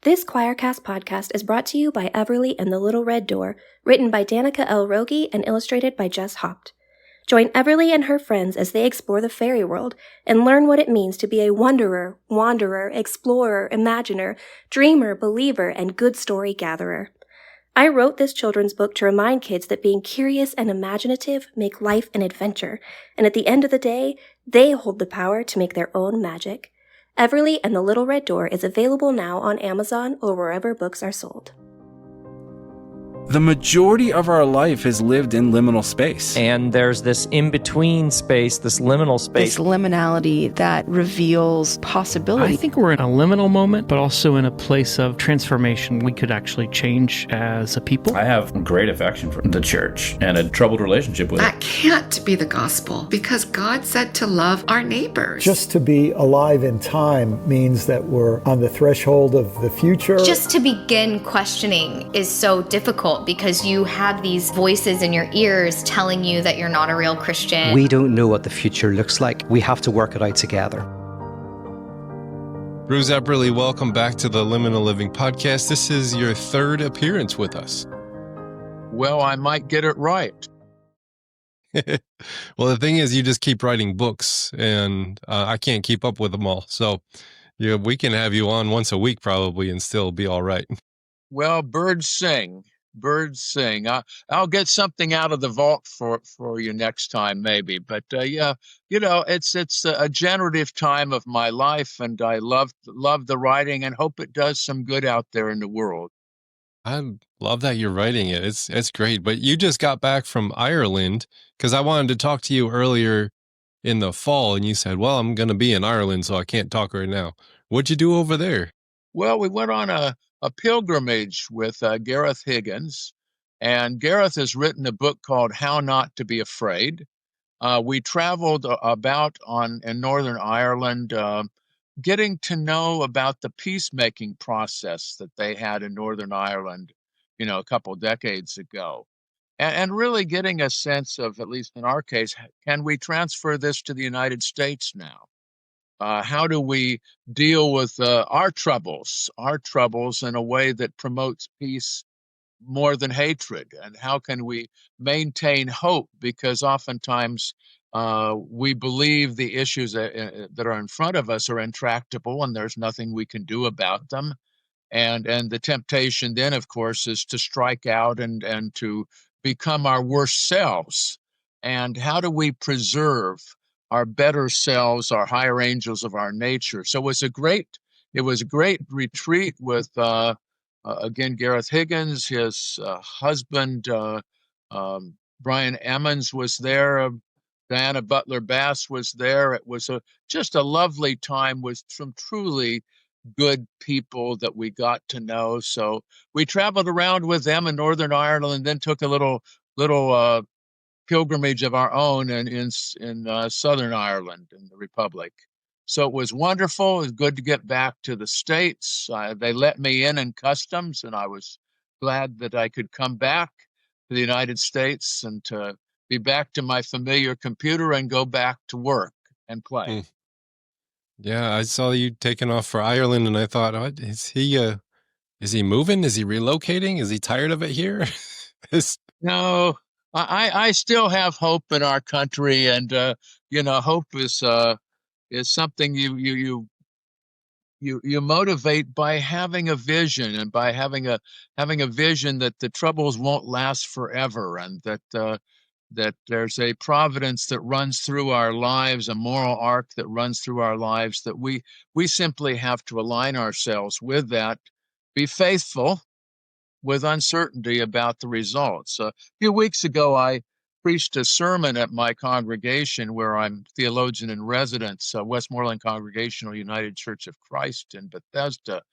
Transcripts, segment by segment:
This Choircast podcast is brought to you by Everly and the Little Red Door, written by Danica L. Rogie and illustrated by Jess Hopt. Join Everly and her friends as they explore the fairy world and learn what it means to be a wanderer, explorer, imaginer, dreamer, believer, and good story gatherer. I wrote this children's book to remind kids that being curious and imaginative make life an adventure, and at the end of the day, they hold the power to make their own magic. Everly and the Little Red Door is available now on Amazon or wherever books are sold. The majority of our life is lived in liminal space. And there's this in-between space, this liminal space. This liminality that reveals possibility. I think we're in a liminal moment, but also in a place of transformation. We could actually change as a people. I have great affection for the church and a troubled relationship with it. That can't be the gospel because God said to love our neighbors. Just to be alive in time means that we're on the threshold of the future. Just to begin questioning is so difficult because you have these voices in your ears telling you that you're not a real Christian. We don't know what the future looks like. We have to work it out together. Bruce Epperly, welcome back to the Liminal Living podcast. This is your third appearance with us. Well, I might get it right. Well, the thing is, you just keep writing books, and I can't keep up with them all. So yeah, we can have you on once a week probably and still be all right. Well, birds sing. Birds sing. I'll get something out of the vault for you next time, maybe. But yeah, you know, it's a generative time of my life, and I love the writing and hope it does some good out there in the world. I love that you're writing it. It's great. But you just got back from Ireland, because I wanted to talk to you earlier in the fall, and you said, "Well, I'm going to be in Ireland, so I can't talk right now." What'd you do over there? Well, we went on a pilgrimage with Gareth Higgins, and Gareth has written a book called How Not to Be Afraid. We traveled about in Northern Ireland, getting to know about the peacemaking process that they had in Northern Ireland, you know, a couple decades ago, and really getting a sense of, at least in our case, can we transfer this to the United States now? How do we deal with our troubles in a way that promotes peace more than hatred? And how can we maintain hope? Because oftentimes we believe the issues that are in front of us are intractable and there's nothing we can do about them. And the temptation then, of course, is to strike out and to become our worst selves. And how do we preserve our better selves, our higher angels of our nature? So it was a great retreat with, again, Gareth Higgins, his husband, Brian Emmons was there, Diana Butler Bass was there. It was just a lovely time with some truly good people that we got to know. So we traveled around with them in Northern Ireland and then took a little pilgrimage of our own in Southern Ireland in the Republic. So it was wonderful. It was good to get back to the States. They let me in customs, and I was glad that I could come back to the United States and to be back to my familiar computer and go back to work and play. Yeah, I saw you taking off for Ireland, and I thought, oh, is he moving? Is he relocating? Is he tired of it here? No. I still have hope in our country, and you know, hope is something you motivate by having a vision, and by having a vision that the troubles won't last forever, and that there's a providence that runs through our lives, a moral arc that runs through our lives, that we simply have to align ourselves with that, be faithful with uncertainty about the results. A few weeks ago, I preached a sermon at my congregation where I'm theologian in residence, Westmoreland Congregational United Church of Christ in Bethesda.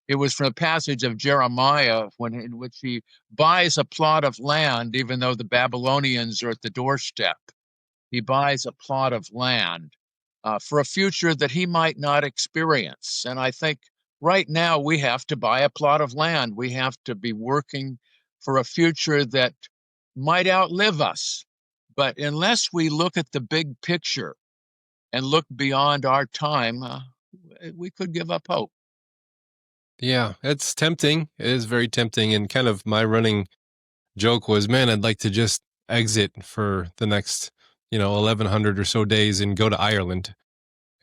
It was from a passage of Jeremiah in which he buys a plot of land, even though the Babylonians are at the doorstep. He buys a plot of land for a future that he might not experience. And I think right now, we have to buy a plot of land. We have to be working for a future that might outlive us. But unless we look at the big picture and look beyond our time, we could give up hope. Yeah, it's tempting. It is very tempting. And kind of my running joke was, man, I'd like to just exit for the next, 1100 or so days and go to Ireland.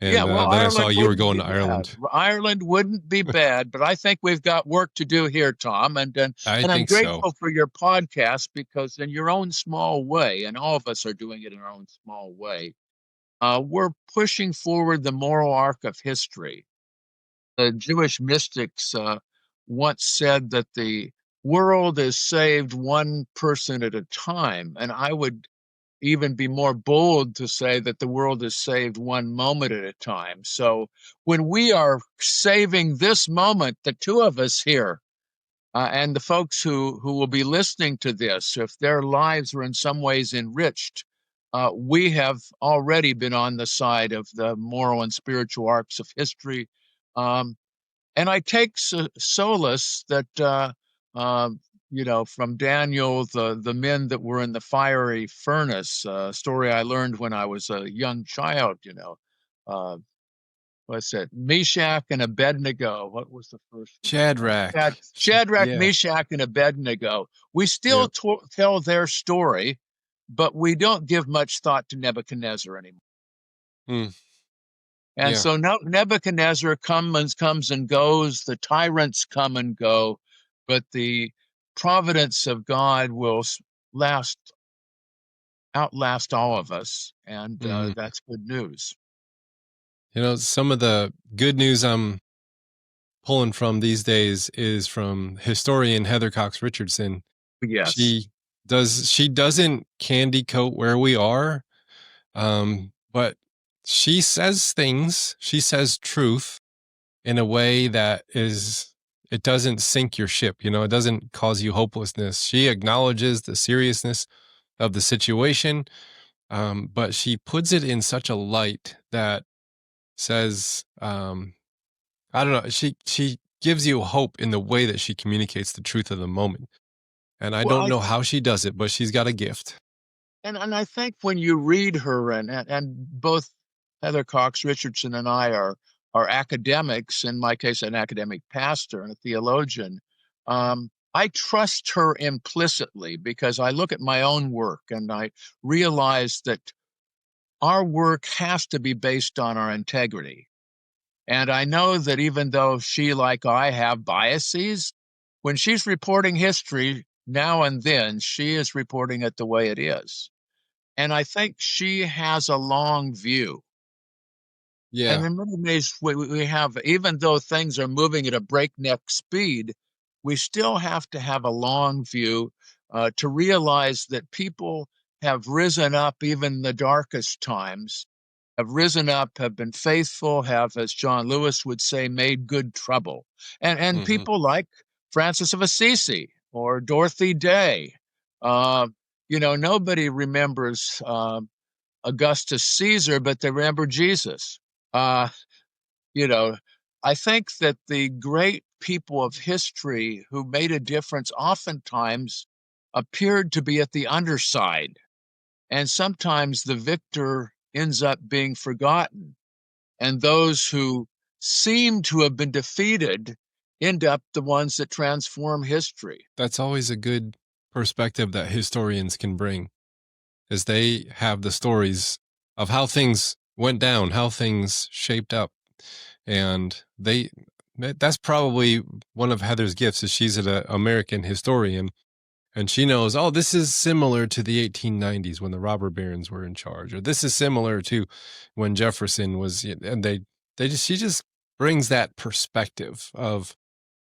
Yeah, And well, then I saw Ireland you were wouldn't going be to bad. Ireland. Ireland wouldn't be bad, but I think we've got work to do here, Tom. I And I'm think so. grateful for your podcast because, in your own small way, and all of us are doing it in our own small way, we're pushing forward the moral arc of history. The Jewish mystics once said that the world is saved one person at a time, and I would even be more bold to say that the world is saved one moment at a time. So when we are saving this moment, the two of us here, and the folks who will be listening to this, if their lives are in some ways enriched, we have already been on the side of the moral and spiritual arcs of history. And I take solace that from Daniel, the men that were in the fiery furnace, story I learned when I was a young child, uh, what's that? Meshach and Abednego. What was the first one? Shadrach. Shadrach, Yeah. Meshach, and Abednego. We still Yep. tell their story, but we don't give much thought to Nebuchadnezzar anymore. Hmm. And Yeah. so Nebuchadnezzar comes and goes, the tyrants come and go, but the providence of God will outlast all of us, and Mhm. that's good news. Some of the good news I'm pulling from these days is from historian Heather Cox Richardson. Yes. She doesn't candy coat where we are, but she says things, she says truth in a way that it doesn't sink your ship, it doesn't cause you hopelessness. She acknowledges the seriousness of the situation, but she puts it in such a light that says, I don't know, she gives you hope in the way that she communicates the truth of the moment. And I Well, don't know how she does it, but she's got a gift. and I think when you read her, and both Heather Cox Richardson and I are academics, in my case, an academic pastor and a theologian. I trust her implicitly because I look at my own work and I realize that our work has to be based on our integrity. And I know that even though she, like I, have biases, when she's reporting history now and then, she is reporting it the way it is. And I think she has a long view. And Yeah. in many ways, we have, even though things are moving at a breakneck speed, we still have to have a long view to realize that people have risen up even in the darkest times, have risen up, have been faithful, have, as John Lewis would say, made good trouble. And Mhm. people like Francis of Assisi or Dorothy Day. Nobody remembers Augustus Caesar, but they remember Jesus. Uh, I think that the great people of history who made a difference oftentimes appeared to be at the underside. And sometimes the victor ends up being forgotten. And those who seem to have been defeated end up the ones that transform history. That's always a good perspective that historians can bring, is they have the stories of how things went down, how things shaped up. And that's probably one of Heather's gifts, is she's an American historian, and she knows, oh, this is similar to the 1890s when the robber barons were in charge, or this is similar to when Jefferson was, and she just brings that perspective of,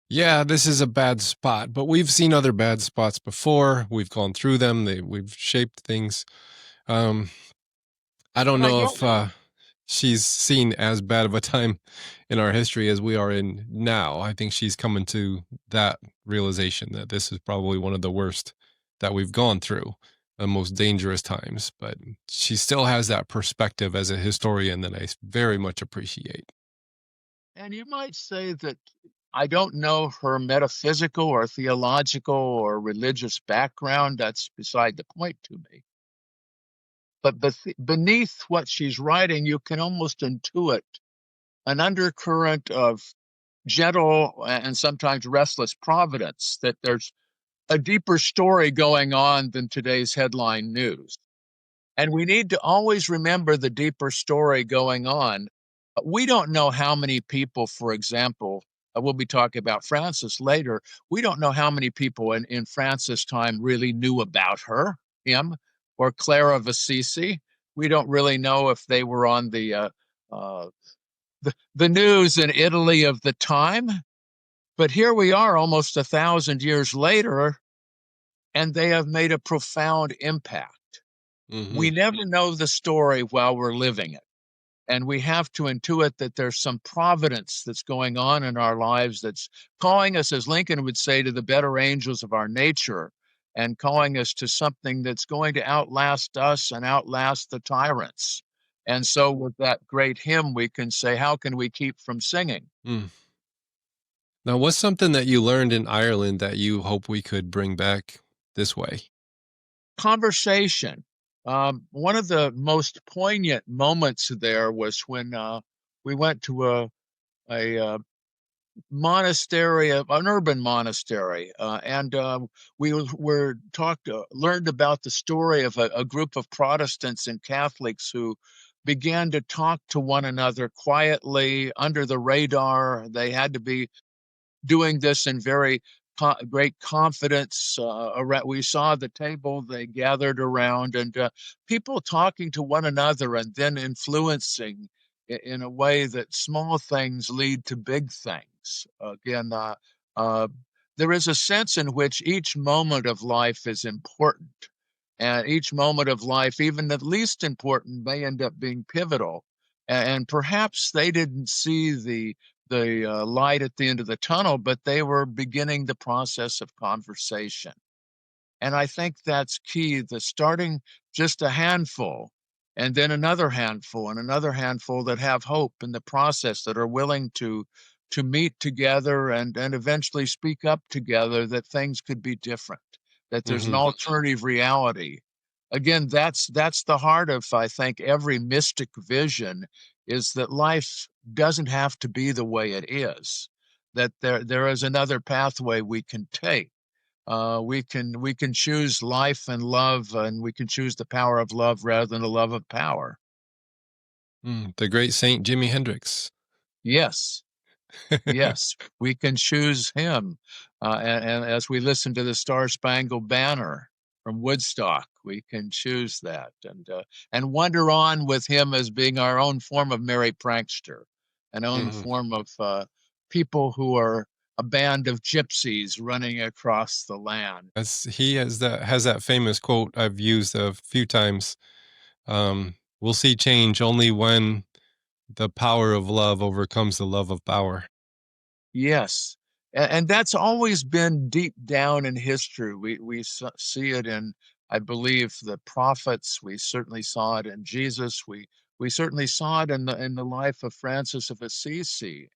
yeah, this is a bad spot, but we've seen other bad spots before. We've gone through them. We've shaped things. I don't know if she's seen as bad of a time in our history as we are in now. I think she's coming to that realization that this is probably one of the worst that we've gone through, the most dangerous times. But she still has that perspective as a historian that I very much appreciate. And you might say that I don't know her metaphysical or theological or religious background. That's beside the point to me. But beneath what she's writing, you can almost intuit an undercurrent of gentle and sometimes restless providence, that there's a deeper story going on than today's headline news. And we need to always remember the deeper story going on. We don't know how many people, for example, we'll be talking about Francis later. We don't know how many people in Francis' time really knew about him, or Clare of Assisi. We don't really know if they were on uh, the news in Italy of the time. But here we are almost 1,000 years later, and they have made a profound impact. We never know the story while we're living it. And we have to intuit that there's some providence that's going on in our lives that's calling us, as Lincoln would say, to the better angels of our nature, and calling us to something that's going to outlast us and outlast the tyrants. And so with that great hymn, we can say, how can we keep from singing? Now, what's something that you learned in Ireland that you hope we could bring back this way? Conversation. One of the most poignant moments there was when we went to a monastery, an urban monastery, and we learned about the story of a group of Protestants and Catholics who began to talk to one another quietly under the radar. They had to be doing this in very great confidence. We saw the table they gathered around, and people talking to one another and then influencing in a way that small things lead to big things. Again, there is a sense in which each moment of life is important, and each moment of life, even the least important, may end up being pivotal. And perhaps they didn't see the light at the end of the tunnel, but they were beginning the process of conversation. And I think that's key, the starting just a handful, and then another handful and another handful that have hope in the process, that are willing to meet together and eventually speak up together that things could be different, that there's an alternative reality. Again, that's the heart of, I think, every mystic vision, is that life doesn't have to be the way it is, that there is another pathway we can take. We can choose life and love, and we can choose the power of love rather than the love of power. The great Saint Jimi Hendrix. Yes. Yes, we can choose him. And as we listen to the Star Spangled Banner from Woodstock, we can choose that and wander on with him as being our own form of merry prankster, an own form of people who are a band of gypsies running across the land. He has that famous quote I've used a few times. We'll see change only when the power of love overcomes the love of power. Yes. And that's always been deep down in history. We see it in, I believe, the prophets. We certainly saw it in Jesus. We certainly saw it in the life of Francis of Assisi,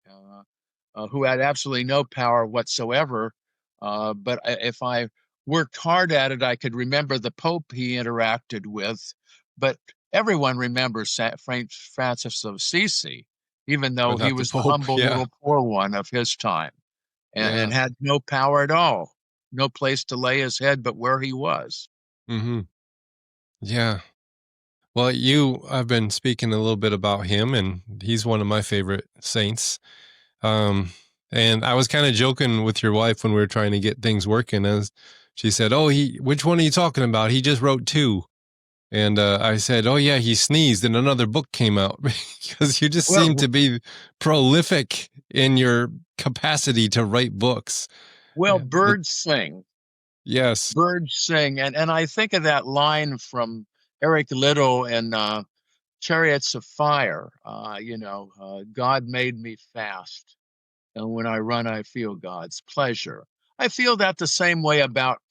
who had absolutely no power whatsoever. But if I worked hard at it, I could remember the Pope he interacted with. But everyone remembers Francis of Assisi, even though he was the humble little poor one of his time, and had no power at all, no place to lay his head but where he was. Yeah. Well, I've been speaking a little bit about him, and he's one of my favorite saints. And I was kind of joking with your wife when we were trying to get things working, as she said, "Oh, which one are you talking about? He just wrote 2." And I said, "Oh yeah, he sneezed and another book came out," because you just seem to be prolific in your capacity to write books. Well, birds sing. Yes. Birds sing. And I think of that line from Eric Liddell in Chariots of Fire, God made me fast, and when I run, I feel God's pleasure. I feel that the same way about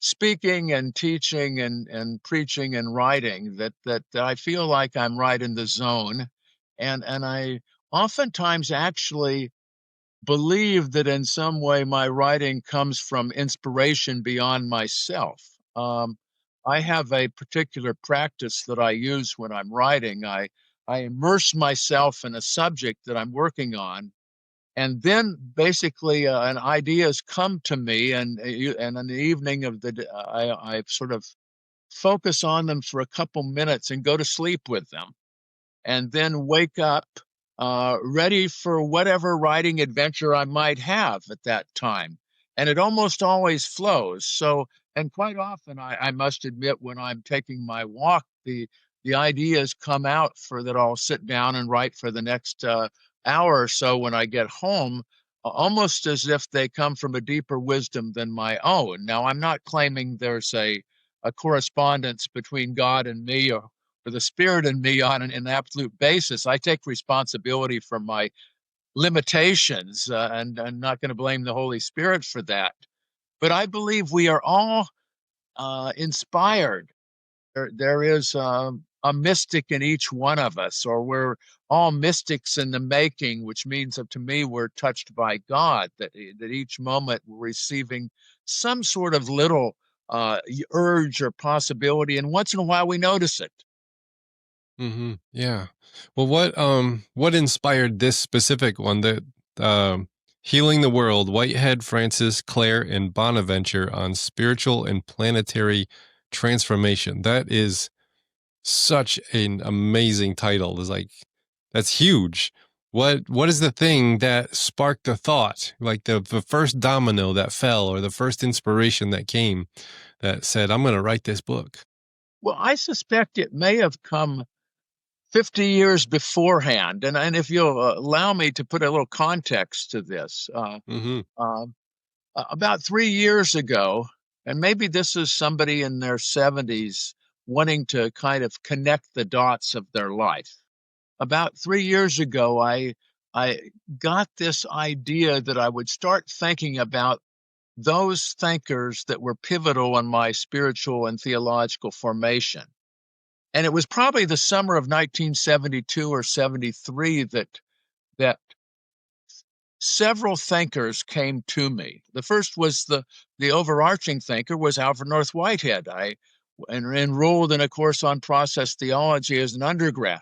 speaking and teaching and preaching and writing, that I feel like I'm right in the zone. And I oftentimes actually believe that in some way my writing comes from inspiration beyond myself. I have a particular practice that I use when I'm writing. I immerse myself in a subject that I'm working on, And then basically an ideas come to me, and in the evening of I sort of focus on them for a couple minutes and go to sleep with them, and then wake up ready for whatever writing adventure I might have at that time. And it almost always flows. So, and quite often, I must admit, when I'm taking my walk, the ideas come out for that I'll sit down and write for the next hour or so when I get home, almost as if they come from a deeper wisdom than my own. Now, I'm not claiming there's a correspondence between God and me, or the Spirit in me on an absolute basis. I take responsibility for my limitations, and I'm not going to blame the Holy Spirit for that. But I believe we are all inspired. There is a mystic in each one of us, or we're all mystics in the making, which means that to me we're touched by God, that each moment we're receiving some sort of little urge or possibility, and once in a while we notice it. Mm-hmm. Yeah. Well, what inspired this specific one? That Healing the World, Whitehead, Francis, Clare, and Bonaventure on Spiritual and Planetary Transformation. That is such an amazing title. It's like, that's huge. What is the thing that sparked the thought, like the first domino that fell, or the first inspiration that came that said, I'm going to write this book? Well, I suspect it may have come 50 years beforehand. And if you'll allow me to put a little context to this, about 3 years ago, and maybe this is somebody in their 70s wanting to kind of connect the dots of their life. About 3 years ago, I got this idea that I would start thinking about those thinkers that were pivotal in my spiritual and theological formation. And it was probably the summer of 1972 or 73 that several thinkers came to me. The first was the overarching thinker was Alfred North Whitehead. I enrolled in a course on process theology as an undergrad,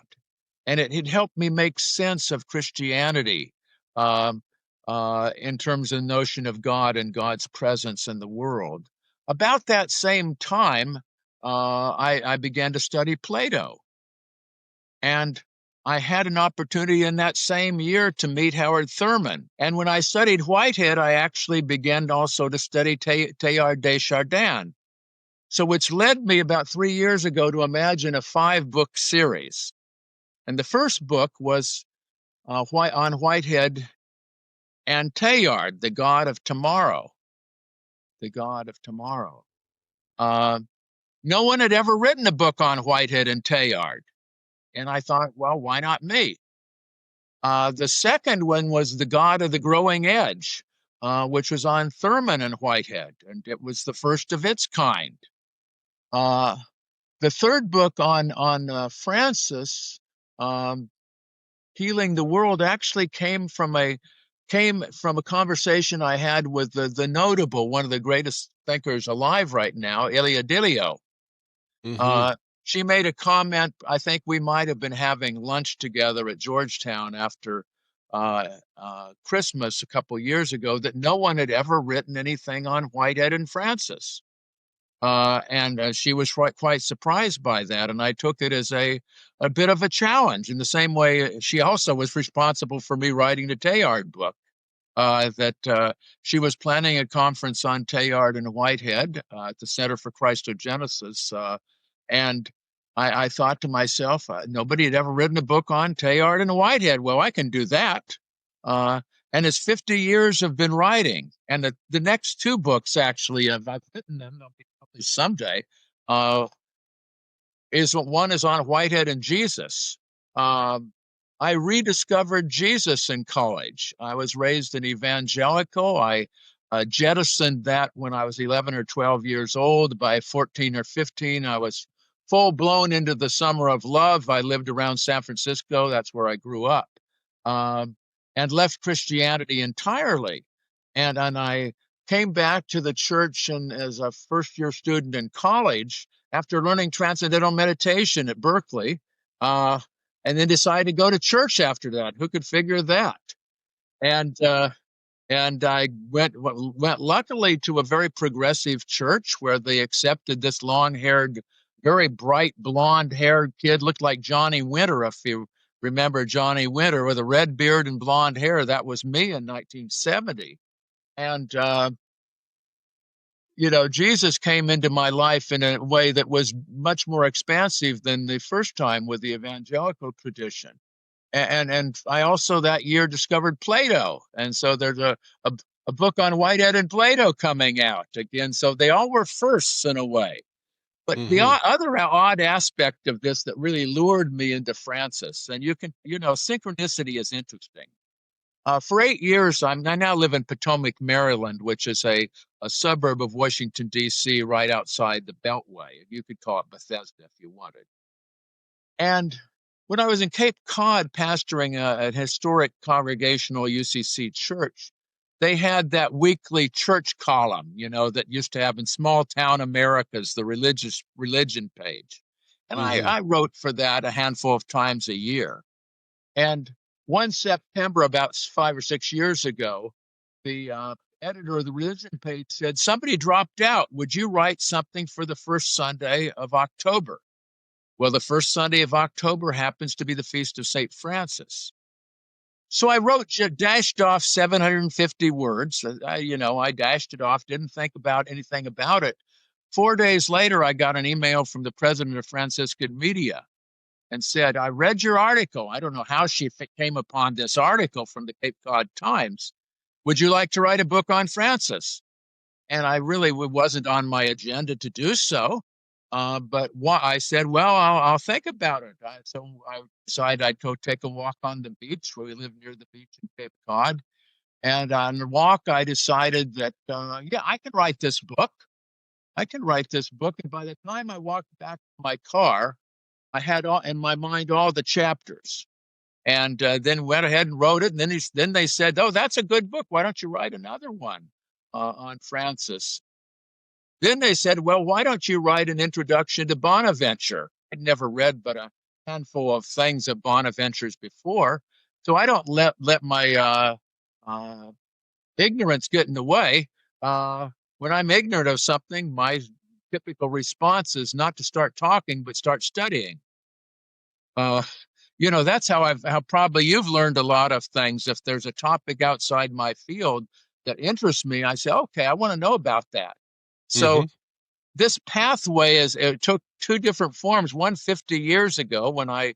and it helped me make sense of Christianity in terms of the notion of God and God's presence in the world. About that same time, I began to study Plato. And I had an opportunity in that same year to meet Howard Thurman. And when I studied Whitehead, I actually began also to study Teilhard de Chardin. So which led me about 3 years ago to imagine a 5-book series. And the first book was on Whitehead and Teilhard, the God of tomorrow. The God of tomorrow. No one had ever written a book on Whitehead and Teilhard. And I thought, well, why not me? The second one was The God of the Growing Edge, which was on Thurman and Whitehead, and it was the first of its kind. The third book on Francis, Healing the World, actually came from a conversation I had with the notable, one of the greatest thinkers alive right now, Ilia Dilio. She made a comment. I think we might have been having lunch together at Georgetown after Christmas a couple years ago, that no one had ever written anything on Whitehead and Francis. And she was quite surprised by that. And I took it as a bit of a challenge, in the same way she also was responsible for me writing the Teilhard book. That she was planning a conference on Teilhard and Whitehead at the Center for Christogenesis. And I thought to myself, nobody had ever written a book on Teilhard and Whitehead. Well, I can do that. And it's 50 years I've been writing. And the next 2 books, actually, I've written them, they'll be published someday, one is on Whitehead and Jesus. I rediscovered Jesus in college. I was raised an evangelical. I jettisoned that when I was 11 or 12 years old. By 14 or 15, I was full-blown into the summer of love. I lived around San Francisco. That's where I grew up. And left Christianity entirely. And I came back to the church as a first-year student in college after learning transcendental meditation at Berkeley, and then decided to go to church after that. Who could figure that? And I went luckily to a very progressive church where they accepted this long-haired, very bright blonde-haired kid, looked like Johnny Winter, if you remember Johnny Winter, with a red beard and blonde hair. That was me in 1970. And, Jesus came into my life in a way that was much more expansive than the first time with the evangelical tradition. And I also that year discovered Plato. And so there's a book on Whitehead and Plato coming out again. So they all were firsts in a way. But the other odd aspect of this that really lured me into Francis, and synchronicity is interesting. For 8 years, I now live in Potomac, Maryland, which is a suburb of Washington, D.C., right outside the Beltway. You could call it Bethesda if you wanted. And when I was in Cape Cod pastoring a historic congregational UCC church, they had that weekly church column, that used to have in Small Town Americas, the religion page. And I wrote for that a handful of times a year. And one September, about 5 or 6 years ago, the editor of the religion page said, "Somebody dropped out. Would you write something for the first Sunday of October?" Well, the first Sunday of October happens to be the feast of St. Francis. So I dashed off 750 words. I dashed it off, didn't think about anything about it. 4 days later, I got an email from the president of Franciscan Media and said, "I read your article." I don't know how she came upon this article from the Cape Cod Times. "Would you like to write a book on Francis?" And I really wasn't on my agenda to do so. But I said, well, I'll think about it. So I decided I'd go take a walk on the beach, where we live near the beach in Cape Cod. And on the walk, I decided that, I can write this book. And by the time I walked back to my car, I had in my mind all the chapters. And then went ahead and wrote it. And then they said, "Oh, that's a good book. Why don't you write another one on Francis?" Then they said, "Well, why don't you write an introduction to Bonaventure?" I'd never read but a handful of things of Bonaventure's before, so I don't let my ignorance get in the way. When I'm ignorant of something, my typical response is not to start talking, but start studying. That's how probably you've learned a lot of things. If there's a topic outside my field that interests me, I say, okay, I want to know about that. So this pathway it took two different forms. One 50 years ago when I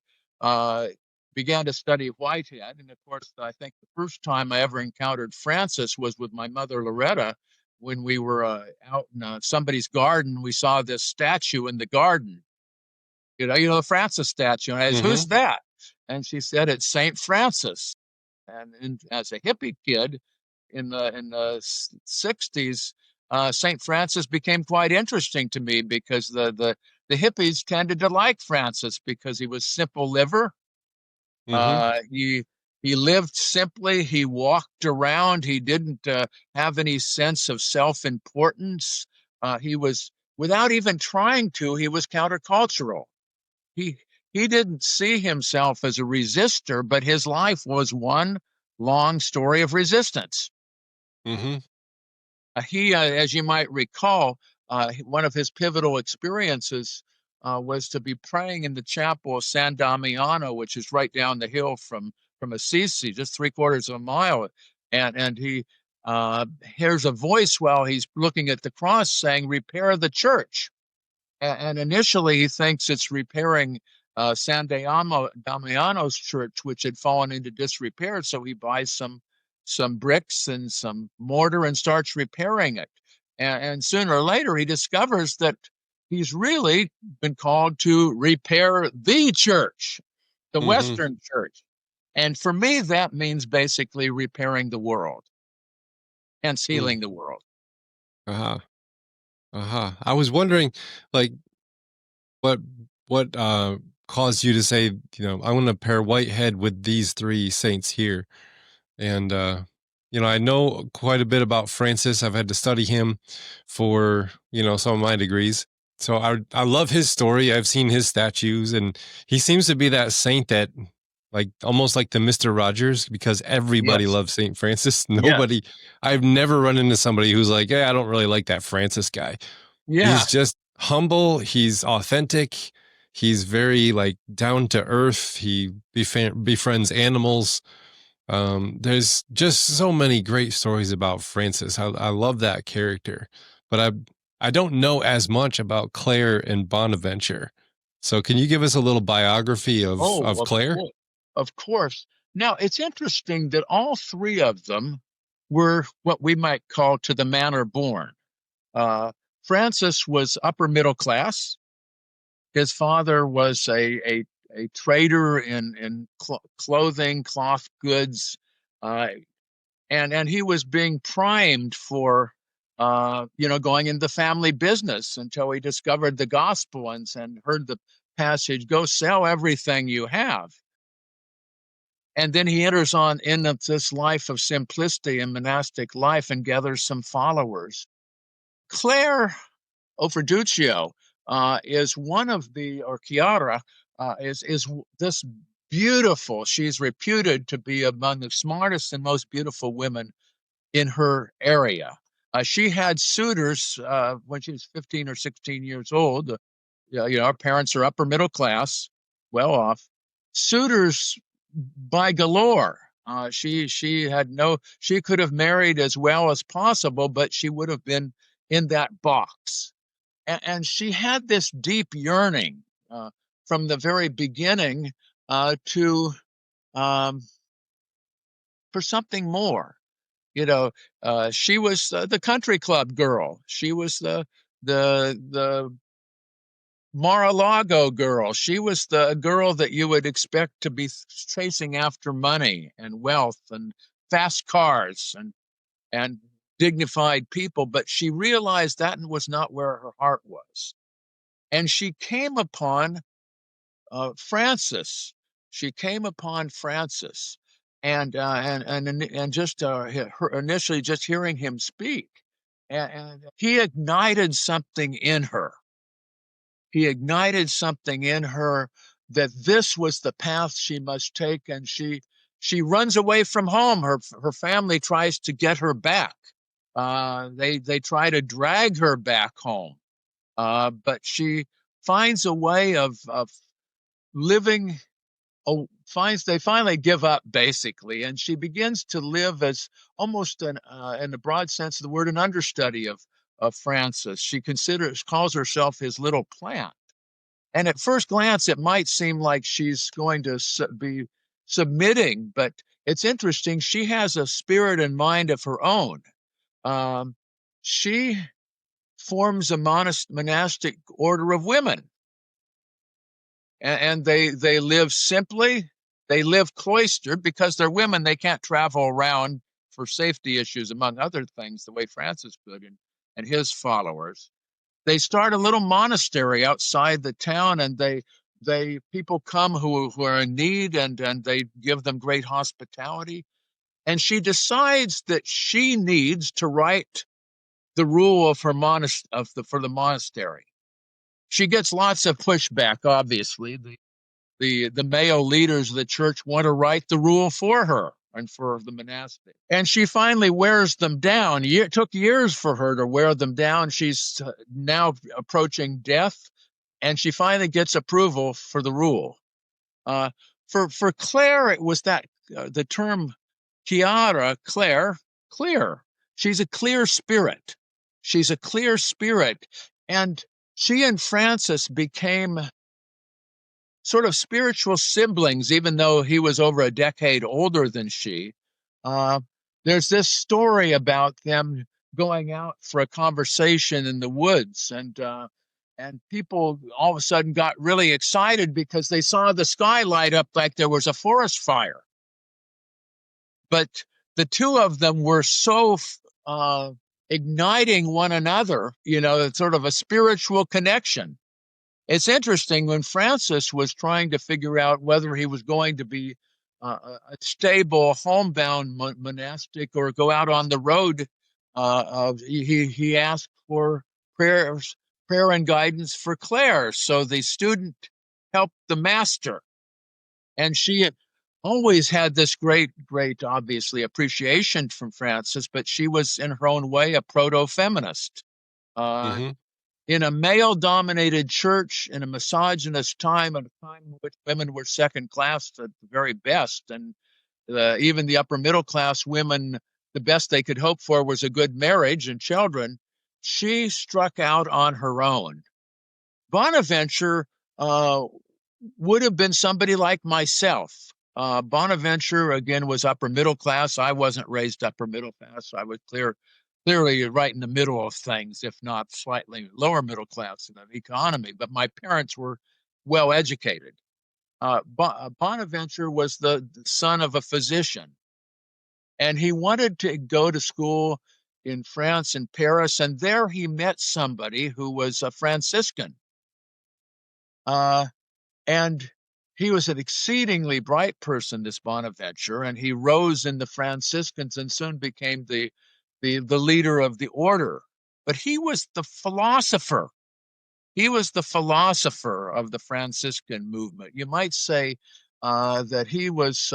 began to study Whitehead. And of course, I think the first time I ever encountered Francis was with my mother, Loretta, when we were out in somebody's garden. We saw this statue in the garden, the Francis statue. And I said, "Who's that?" And she said, "It's St. Francis." And as a hippie kid in the 60s, St. Francis became quite interesting to me because the hippies tended to like Francis because he was simple liver. He lived simply. He walked around. He didn't have any sense of self-importance. He was, without even trying to, he was countercultural. He didn't see himself as a resistor, but his life was one long story of resistance. He, as you might recall, one of his pivotal experiences was to be praying in the chapel of San Damiano, which is right down the hill from Assisi, just 3/4 of a mile. And he hears a voice while he's looking at the cross saying, "Repair the church." And initially he thinks it's repairing San Damiano's church, which had fallen into disrepair. So he buys some bricks and some mortar and starts repairing it. And sooner or later, he discovers that he's really been called to repair the church, the Western church. And for me, that means basically repairing the world and healing the world. I was wondering, like, what caused you to say, I want to pair Whitehead with these three saints here. And, I know quite a bit about Francis. I've had to study him for, some of my degrees. So I love his story. I've seen his statues, and he seems to be that saint that like almost like the Mr. Rogers, because everybody Yes. loves St. Francis. Nobody, I've never run into somebody who's like, hey, I don't really like that Francis guy. Yeah. He's just humble. He's authentic. He's very like down to earth. He befriends animals. There's just so many great stories about Francis. I love that character, but I don't know as much about Clare and Bonaventure. So can you give us a little biography of Clare? Of course. Now, it's interesting that all three of them were what we might call to the manner born. Francis was upper middle class. His father was a trader in clothing, cloth goods, and he was being primed for going into family business until he discovered the gospel and heard the passage, go sell everything you have. And then he enters on in this life of simplicity and monastic life and gathers some followers. Clare Ofreduccio is one of the, or Chiara, is this beautiful. She's reputed to be among the smartest and most beautiful women in her area. She had suitors when she was 15 or 16 years old. Our parents are upper middle class, well off. Suitors by galore. She could have married as well as possible, but she would have been in that box. And she had this deep yearning from the very beginning for something more. She was the country club girl. She was the Mar-a-Lago girl. She was the girl that you would expect to be chasing after money and wealth and fast cars and dignified people. But she realized that was not where her heart was. And she came upon Francis. She came upon Francis, and just initially just hearing him speak, and he ignited something in her. He ignited something in her that this was the path she must take, and she runs away from home. Her family tries to get her back. They try to drag her back home, but she finds a way of living. They finally give up, basically, and she begins to live as almost in the broad sense of the word, an understudy of Francis. She calls herself his little plant. And at first glance, it might seem like she's going to be submitting, but it's interesting. She has a spirit and mind of her own. She forms a monastic order of women. And they live simply. They live cloistered because they're women. They can't travel around for safety issues, among other things, the way Francis could and his followers. They start a little monastery outside the town, and people come who are in need, and they give them great hospitality. And she decides that she needs to write the rule for the monastery. She gets lots of pushback, obviously. The male leaders of the church want to write the rule for her and for the monastic. And she finally wears them down. It took years for her to wear them down. She's now approaching death, and she finally gets approval for the rule. For Clare, it was that the term Chiara, Clare, clear. She's a clear spirit. She's a clear spirit. And she and Francis became sort of spiritual siblings, even though he was over a decade older than she. There's this story about them going out for a conversation in the woods, and people all of a sudden got really excited because they saw the sky light up like there was a forest fire. But the two of them were so igniting one another, sort of a spiritual connection. It's interesting, when Francis was trying to figure out whether he was going to be a stable, homebound monastic or go out on the road, he asked for prayer and guidance for Clare. So the student helped the master, and she always had this great, obviously, appreciation from Francis, but she was in her own way a proto-feminist. In a male-dominated church, in a misogynist time, at a time in which women were second class at the very best, and even the upper middle class women, the best they could hope for was a good marriage and children, she struck out on her own. Bonaventure would have been somebody like myself. Bonaventure, again, was upper middle class. I wasn't raised upper middle class. I was clearly right in the middle of things, if not slightly lower middle class in the economy. But my parents were well educated. Bonaventure was the son of a physician, and he wanted to go to school in France, in Paris, and there he met somebody who was a Franciscan. And he was an exceedingly bright person, this Bonaventure, and he rose in the Franciscans and soon became the leader of the order. But he was the philosopher. He was the philosopher of the Franciscan movement. You might say that he was,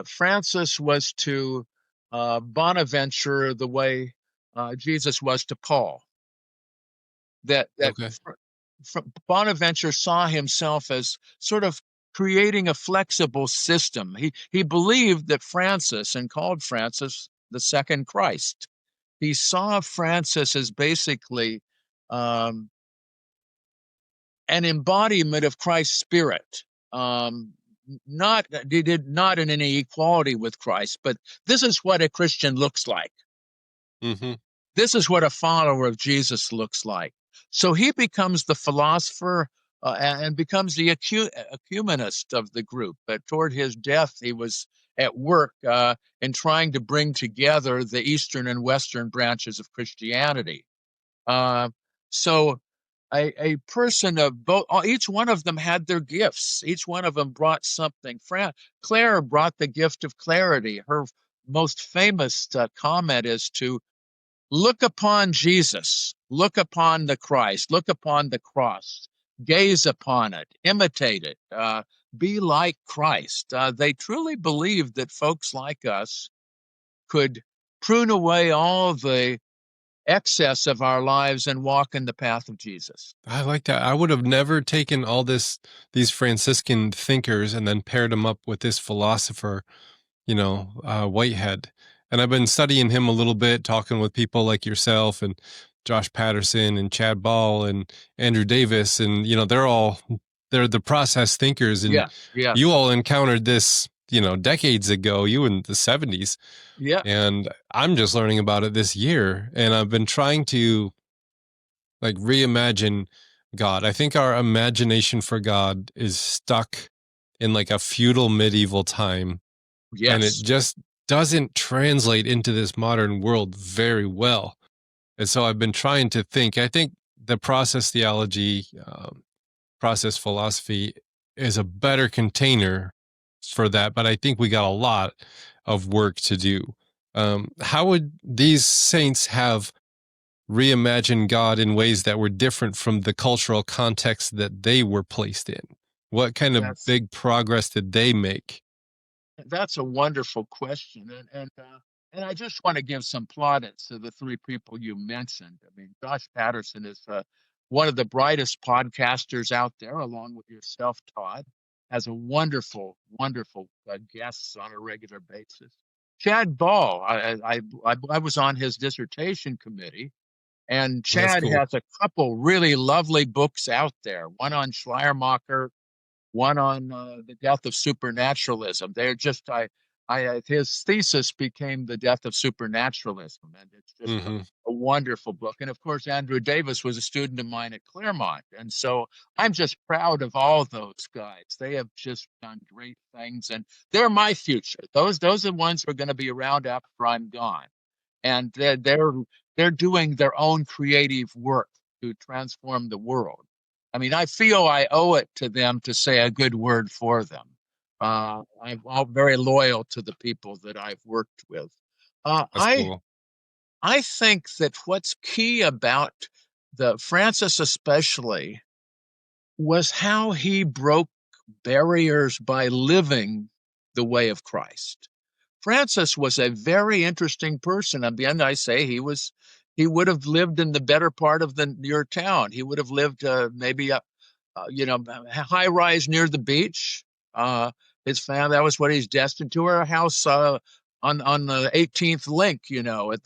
Francis was to Bonaventure the way Jesus was to Paul. Bonaventure saw himself as sort of creating a flexible system. He believed that Francis, and called Francis the second Christ. He saw Francis as basically an embodiment of Christ's spirit. Not in any equality with Christ, but this is what a Christian looks like. This is what a follower of Jesus looks like. So he becomes the philosopher and becomes the ecumenist of the group. But toward his death, he was at work in trying to bring together the Eastern and Western branches of Christianity. So a person of both, each one of them had their gifts. Each one of them brought something. Clare brought the gift of clarity. Her most famous comment is to look upon Jesus, look upon the Christ, look upon the cross, gaze upon it, imitate it, be like Christ. They truly believed that folks like us could prune away all the excess of our lives and walk in the path of Jesus. I like that. I would have never taken all these Franciscan thinkers and then paired them up with this philosopher, Whitehead. And I've been studying him a little bit, talking with people like yourself and Josh Patterson and Chad Ball and Andrew Davis. And, they're the process thinkers. And you all encountered this, decades ago, you in the 70s. Yeah. And I'm just learning about it this year. And I've been trying to reimagine God. I think our imagination for God is stuck in a feudal medieval time. Yes. And it just doesn't translate into this modern world very well. And so I've been trying to think. I think the process theology, process philosophy is a better container for that, but I think we got a lot of work to do. How would these saints have reimagined God in ways that were different from the cultural context that they were placed in? What kind of big progress did they make? That's a wonderful question. And I just want to give some plaudits to the three people you mentioned. I mean, Josh Patterson is one of the brightest podcasters out there, along with yourself, Todd, has a wonderful, wonderful guests on a regular basis. Chad Ball, I was on his dissertation committee, and Chad has a couple really lovely books out there, one on Schleiermacher, one on the death of supernaturalism. They're just, his thesis became The Death of Supernaturalism, and it's just a wonderful book. And of course, Andrew Davis was a student of mine at Claremont, and so I'm just proud of all those guys. They have just done great things, and they're my future. Those are the ones who are going to be around after I'm gone, and they're doing their own creative work to transform the world. I mean, I feel I owe it to them to say a good word for them. I'm all very loyal to the people that I've worked with. Cool. I think that what's key about the Francis especially was how he broke barriers by living the way of Christ. Francis was a very interesting person. At the end, I say he would have lived in the better part of your town. He would have lived maybe high rise near the beach. His family, that was what he's destined to, or a house on the 18th link,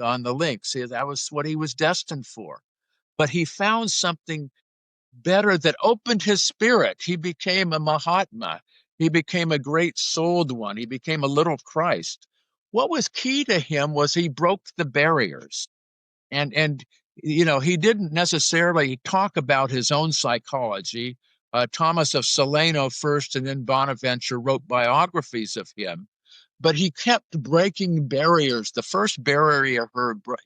on the links. That was what he was destined for. But he found something better that opened his spirit. He became a Mahatma. He became a great souled one. He became a little Christ. What was key to him was he broke the barriers. And he didn't necessarily talk about his own psychology. Thomas of Celano first, and then Bonaventure wrote biographies of him. But he kept breaking barriers. The first barrier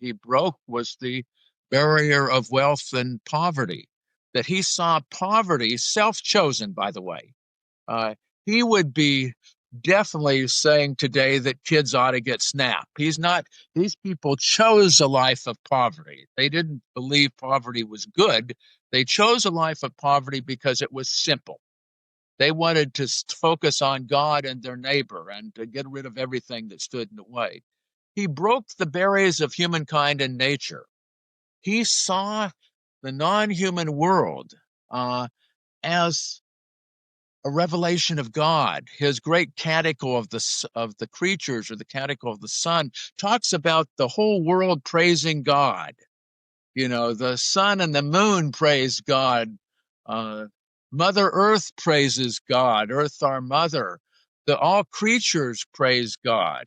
he broke was the barrier of wealth and poverty, that he saw poverty, self-chosen, by the way. He would be definitely saying today that kids ought to get SNAP. These people chose a life of poverty. They didn't believe poverty was good. They chose a life of poverty because it was simple. They wanted to focus on God and their neighbor and to get rid of everything that stood in the way. He broke the barriers of humankind and nature. He saw the non-human world as a revelation of God. His great Canticle of the creatures, or the Canticle of the Sun, talks about the whole world praising God. The sun and the moon praise God. Mother Earth praises God. Earth, our mother. All creatures praise God.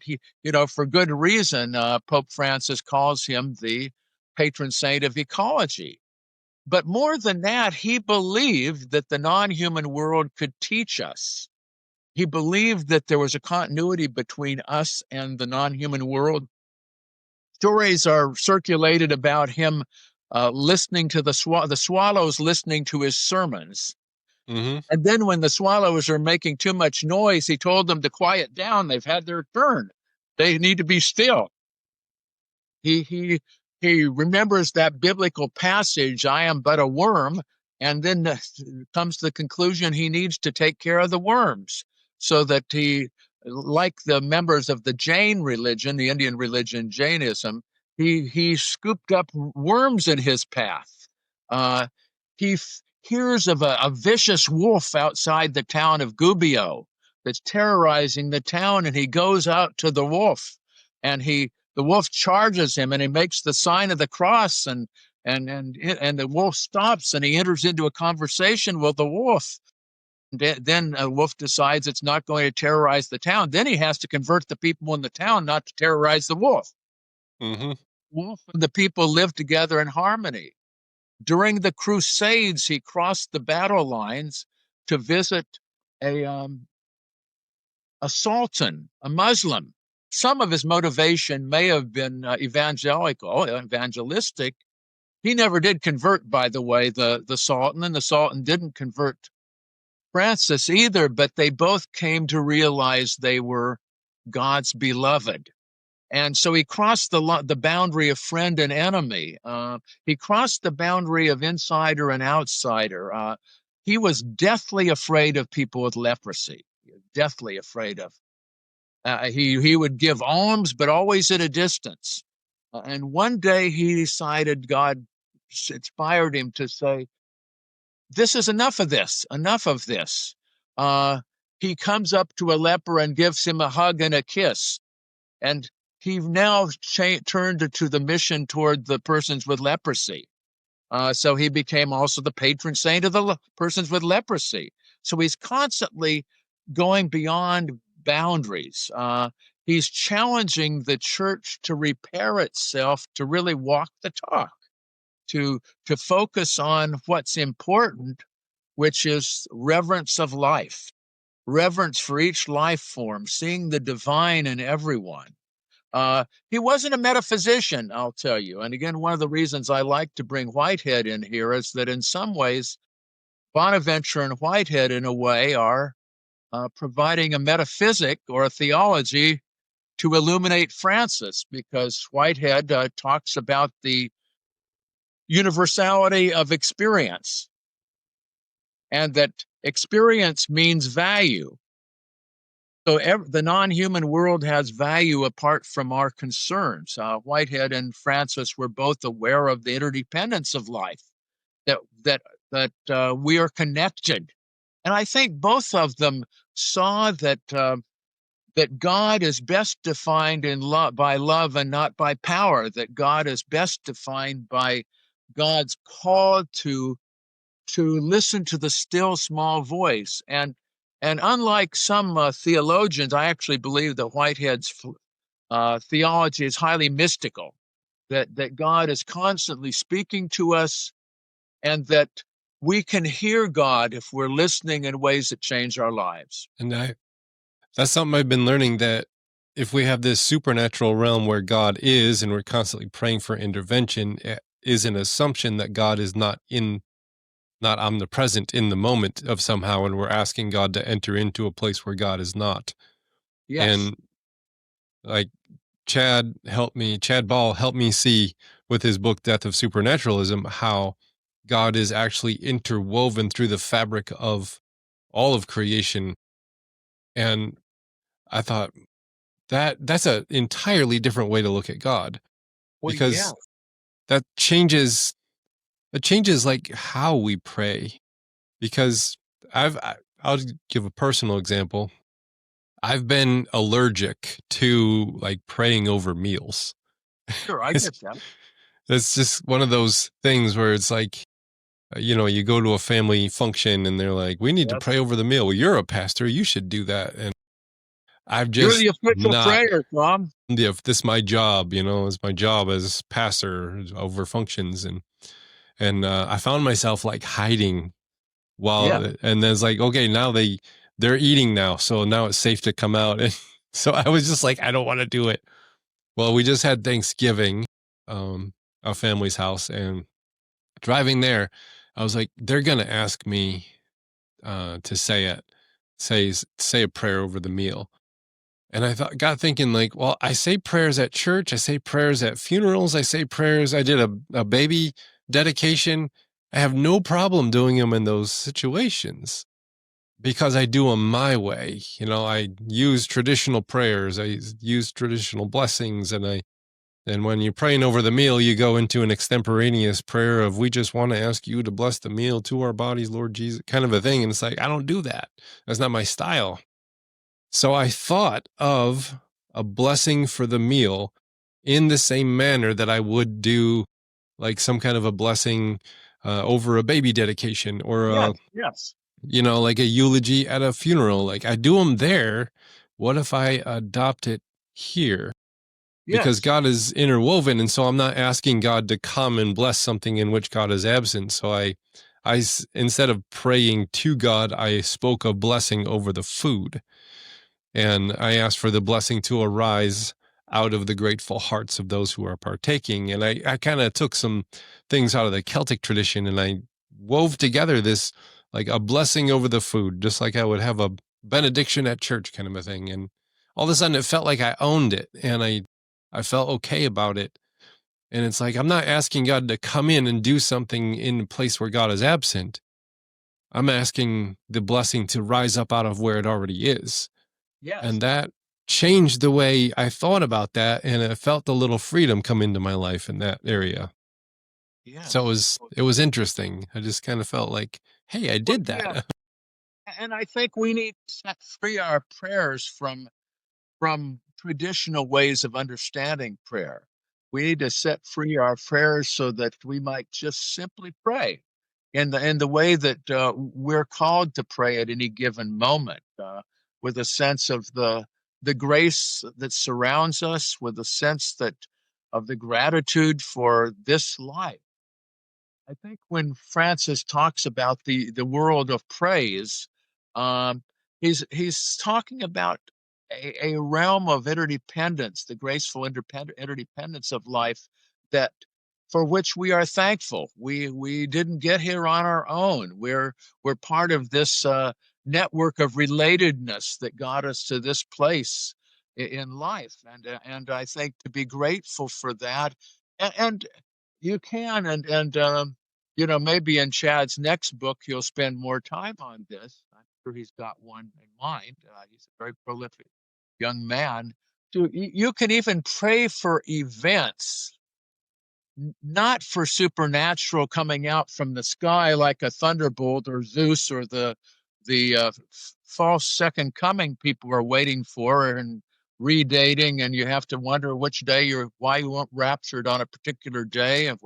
For good reason, Pope Francis calls him the patron saint of ecology. But more than that, he believed that the non-human world could teach us. He believed that there was a continuity between us and the non-human world. Stories are circulated about him listening to the swallows listening to his sermons. Mm-hmm. And then when the swallows are making too much noise, he told them to quiet down. They've had their turn. They need to be still. He remembers that biblical passage, I am but a worm, and then comes to the conclusion he needs to take care of the worms, so that he, like the members of the Jain religion, the Indian religion, Jainism, he scooped up worms in his path. He hears of a vicious wolf outside the town of Gubbio that's terrorizing the town, and he goes out to the wolf, and the wolf charges him, and he makes the sign of the cross, and the wolf stops, and he enters into a conversation with the wolf. Then a wolf decides it's not going to terrorize the town. Then he has to convert the people in the town not to terrorize the wolf. Mm-hmm. Wolf and the people live together in harmony. During the Crusades, he crossed the battle lines to visit a sultan, a Muslim. Some of his motivation may have been evangelistic. He never did convert, by the way, the sultan, and the sultan didn't convert Francis either, but they both came to realize they were God's beloved. And so he crossed the boundary of friend and enemy. He crossed the boundary of insider and outsider. He was deathly afraid of people with leprosy, deathly afraid of. He would give alms, but always at a distance. And one day he decided, God inspired him to say, this is enough of this, enough of this. He comes up to a leper and gives him a hug and a kiss. And he now turned to the mission toward the persons with leprosy. So he became also the patron saint of the persons with leprosy. So he's constantly going beyond boundaries. He's challenging the church to repair itself, to really walk the talk, to focus on what's important, which is reverence of life, reverence for each life form, seeing the divine in everyone. He wasn't a metaphysician, I'll tell you. And again, one of the reasons I like to bring Whitehead in here is that in some ways, Bonaventure and Whitehead, in a way, are providing a metaphysic or a theology to illuminate Francis, because Whitehead talks about the universality of experience, and that experience means value. So the non-human world has value apart from our concerns. Whitehead and Francis were both aware of the interdependence of life, that we are connected, and I think both of them saw that God is best defined in love, by love and not by power. That God is best defined by God's call to listen to the still small voice. And unlike some theologians, I actually believe that Whitehead's theology is highly mystical, that God is constantly speaking to us, and that we can hear God if we're listening in ways that change our lives. And that's something I've been learning, that if we have this supernatural realm where God is, and we're constantly praying for intervention, it is an assumption that God is not omnipresent in the moment of somehow, and we're asking God to enter into a place where God is not. Yes. And like Chad Ball helped me see with his book Death of Supernaturalism how God is actually interwoven through the fabric of all of creation. And I thought that's an entirely different way to look at God, because that changes like how we pray. Because I'll give a personal example. I've been allergic to like praying over meals. Sure, I get that. It's just one of those things where it's like, you go to a family function and they're like, we need to pray over the meal. Well, you're a pastor, you should do that. And I've just You're the official prayer, Tom. Yeah, this is my job, it's my job as pastor over functions. And I found myself like hiding and then it's like, okay, now they're eating now. So now it's safe to come out. And so I was just like, I don't want to do it. Well, we just had Thanksgiving, our family's house, and driving there, I was like, they're going to ask me to say a prayer over the meal. And I got thinking like, well, I say prayers at church. I say prayers at funerals. I say prayers. I did a baby dedication. I have no problem doing them in those situations because I do them my way. I use traditional prayers. I use traditional blessings. And when you're praying over the meal, you go into an extemporaneous prayer of, we just want to ask you to bless the meal to our bodies, Lord Jesus, kind of a thing. And it's like, I don't do that. That's not my style. So I thought of a blessing for the meal in the same manner that I would do like some kind of a blessing over a baby dedication or like a eulogy at a funeral. Like I do them there. What if I adopt it here? Because God is interwoven. And so I'm not asking God to come and bless something in which God is absent. So I instead of praying to God, I spoke a blessing over the food. And I asked for the blessing to arise out of the grateful hearts of those who are partaking. And I kind of took some things out of the Celtic tradition and I wove together this, like a blessing over the food, just like I would have a benediction at church kind of a thing. And all of a sudden it felt like I owned it and I felt okay about it. And it's like, I'm not asking God to come in and do something in a place where God is absent. I'm asking the blessing to rise up out of where it already is. Yes. And that changed the way I thought about that. And I felt a little freedom come into my life in that area. Yeah. So it was interesting. I just kind of felt like, hey, I did that. Yeah. And I think we need to set free our prayers from traditional ways of understanding prayer. We need to set free our prayers so that we might just simply pray in the way that we're called to pray at any given moment, with a sense of the grace that surrounds us, with a sense of the gratitude for this life. I think when Francis talks about the world of praise, he's talking about a realm of interdependence, the graceful interdependence of life that for which we are thankful. We didn't get here on our own. We're part of this network of relatedness that got us to this place in life, and I think to be grateful for that, and you can, and maybe in Chad's next book he'll spend more time on this. sure he's got one in mind. He's a very prolific young man. You can even pray for events, not for supernatural coming out from the sky like a thunderbolt or Zeus or the false second coming people are waiting for and redating, and you have to wonder which day why you weren't raptured on a particular day. And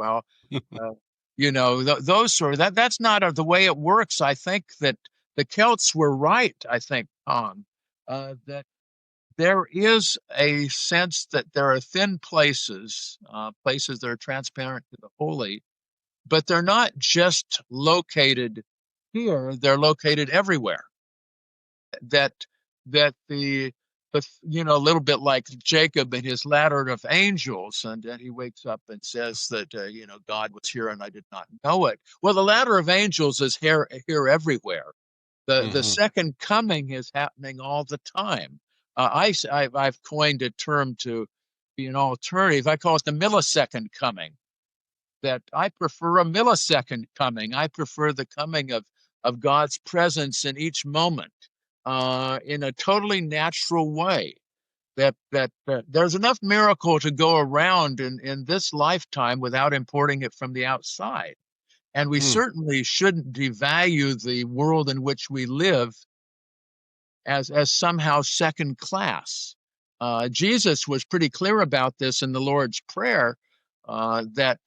those sort of that's not the way it works. I think that the Celts were right. I think, Tom, that there is a sense that there are thin places, places that are transparent to the holy, but they're not just located here, they're located everywhere. That the a little bit like Jacob and his ladder of angels, and then he wakes up and says that God was here and I did not know it. Well, the ladder of angels is here everywhere. The second coming is happening all the time. I've coined a term to be an alternative. I call it the millisecond coming. That I prefer a millisecond coming. I prefer the coming of God's presence in each moment, in a totally natural way. That there's enough miracle to go around in this lifetime without importing it from the outside. And we certainly shouldn't devalue the world in which we live as somehow second class. Jesus was pretty clear about this in the Lord's Prayer, that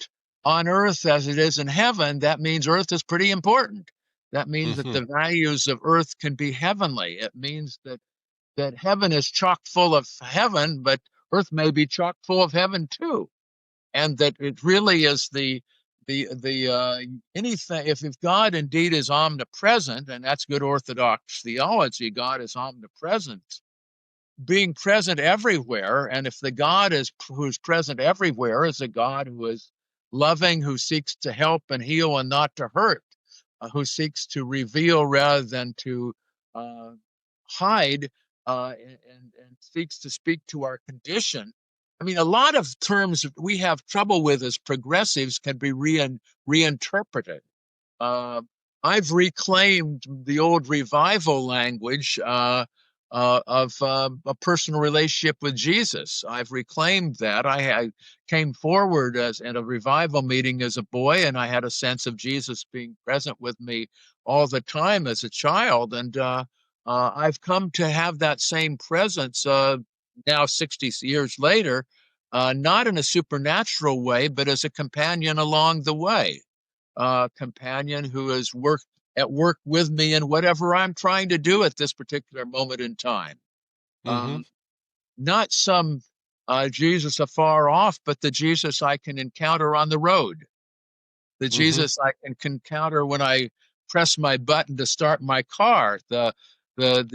on earth as it is in heaven, that means earth is pretty important. That means that the values of earth can be heavenly. It means that heaven is chock full of heaven, but earth may be chock full of heaven too. And that it really is anything, if God indeed is omnipresent, and that's good Orthodox theology, God is omnipresent, being present everywhere. And if the God who's present everywhere is a God who is loving, who seeks to help and heal and not to hurt, who seeks to reveal rather than to hide, and seeks to speak to our condition. I mean, a lot of terms we have trouble with as progressives can be reinterpreted. I've reclaimed the old revival language of a personal relationship with Jesus. I've reclaimed that. I came forward in a revival meeting as a boy, and I had a sense of Jesus being present with me all the time as a child. And I've come to have that same presence now 60 years later, not in a supernatural way, but as a companion along the way, companion who is at work with me in whatever I'm trying to do at this particular moment in time. Not some Jesus afar off, but the Jesus I can encounter on the road, the Jesus I can encounter when I press my button to start my car, the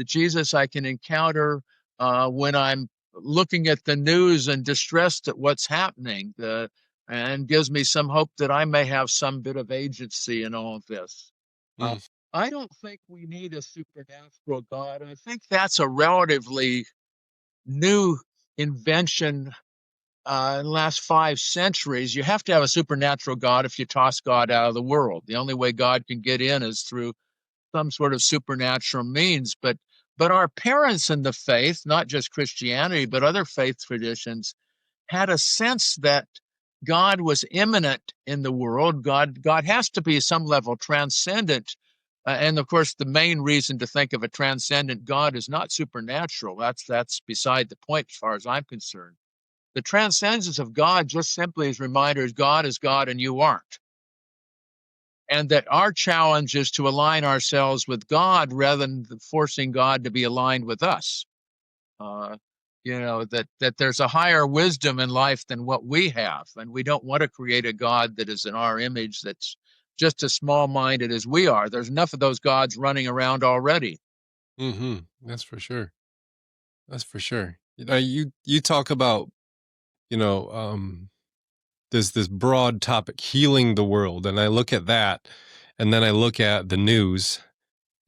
Jesus I can encounter when I'm looking at the news and distressed at what's happening, and gives me some hope that I may have some bit of agency in all of this. I don't think we need a supernatural God. I think that's a relatively new invention in the last 5 centuries. You have to have a supernatural God if you toss God out of the world. The only way God can get in is through some sort of supernatural means. But our parents in the faith, not just Christianity, but other faith traditions, had a sense that God was immanent in the world. God has to be some level transcendent. And of course, the main reason to think of a transcendent God is not supernatural. That's beside the point as far as I'm concerned. The transcendence of God just simply is reminders God is God and you aren't. And that our challenge is to align ourselves with God rather than forcing God to be aligned with us. That there's a higher wisdom in life than what we have. And we don't want to create a God that is in our image that's just as small-minded as we are. There's enough of those gods running around already. That's for sure. That's for sure. You talk about, this broad topic, healing the world. And I look at that, and then I look at the news,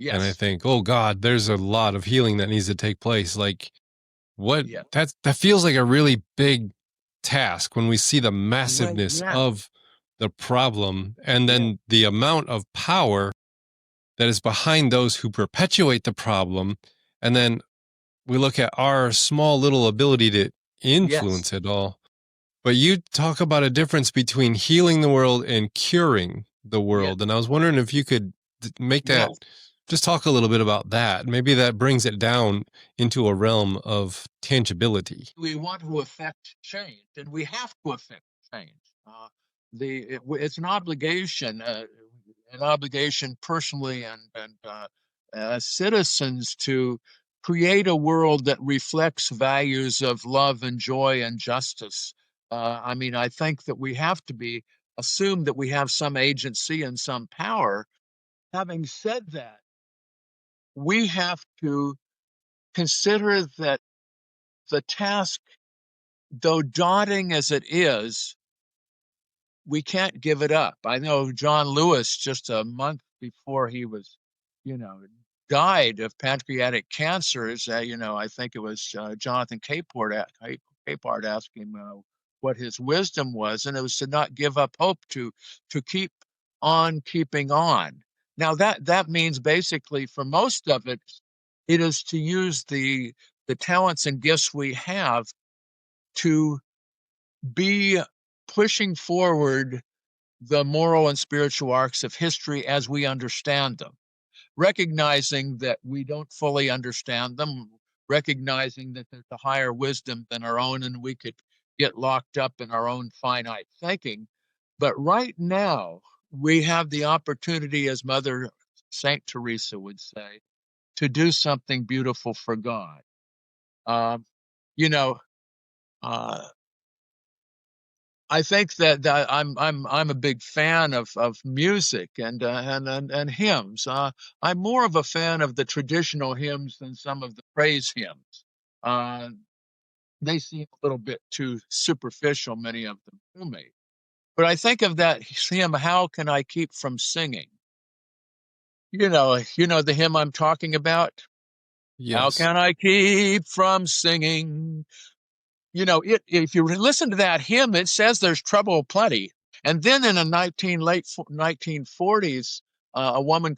and I think, oh God, there's a lot of healing that needs to take place. Like, that feels like a really big task when we see the massiveness of the problem, and then the amount of power that is behind those who perpetuate the problem. And then we look at our small little ability to influence it all. But you talk about a difference between healing the world and curing the world. And I was wondering if you could make that, just talk a little bit about that. Maybe that brings it down into a realm of tangibility. We want to affect change, and we have to affect change. It's an obligation personally and as citizens to create a world that reflects values of love and joy and justice. I think that we have to assume that we have some agency and some power. Having said that, we have to consider that the task, though daunting as it is, we can't give it up. I know John Lewis, just a month before he was, died of pancreatic cancers, I think it was Jonathan Capehart asked him what his wisdom was, and it was to not give up hope, to keep on keeping on. Now that means basically for most of it, it is to use the talents and gifts we have to be pushing forward the moral and spiritual arcs of history as we understand them, recognizing that we don't fully understand them, recognizing that there's a higher wisdom than our own, and we could get locked up in our own finite thinking. But right now, we have the opportunity, as Mother Saint Teresa would say, to do something beautiful for God. I think that I'm a big fan of music and hymns. I'm more of a fan of the traditional hymns than some of the praise hymns. They seem a little bit too superficial, many of them, to me. But I think of that hymn, "How Can I Keep from Singing?" You know the hymn I'm talking about? Yes. How can I keep from singing? If you listen to that hymn, it says there's trouble plenty. And then in the late 1940s, a woman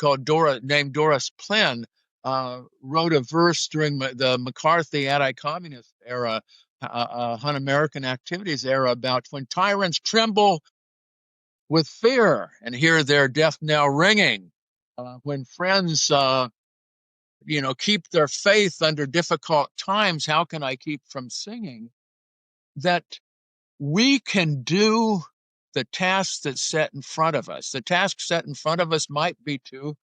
named Doris Plynn wrote a verse during the McCarthy anti-communist era, Un-American Activities era, about when tyrants tremble with fear and hear their death knell ringing, when friends keep their faith under difficult times, how can I keep from singing? That we can do the tasks that's set in front of us. The task set in front of us might be to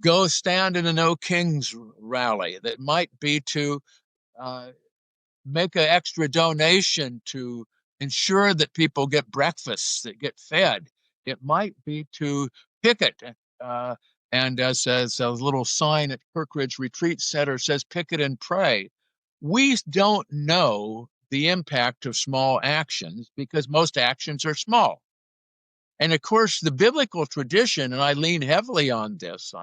go stand in a No Kings rally. That might be to make an extra donation to ensure that people get breakfasts, that get fed. It might be to picket. And as a little sign at Kirkridge Retreat Center says, picket and pray. We don't know the impact of small actions because most actions are small. And of course, the biblical tradition, and I lean heavily on this,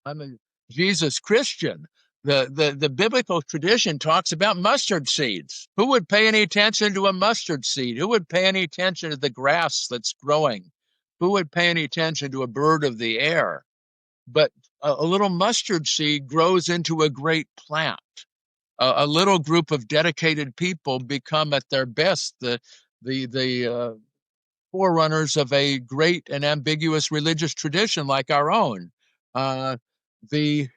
I'm a Jesus Christian. The biblical tradition talks about mustard seeds. Who would pay any attention to a mustard seed? Who would pay any attention to the grass that's growing? Who would pay any attention to a bird of the air? But a little mustard seed grows into a great plant. A little group of dedicated people become at their best the forerunners of a great and ambiguous religious tradition like our own. The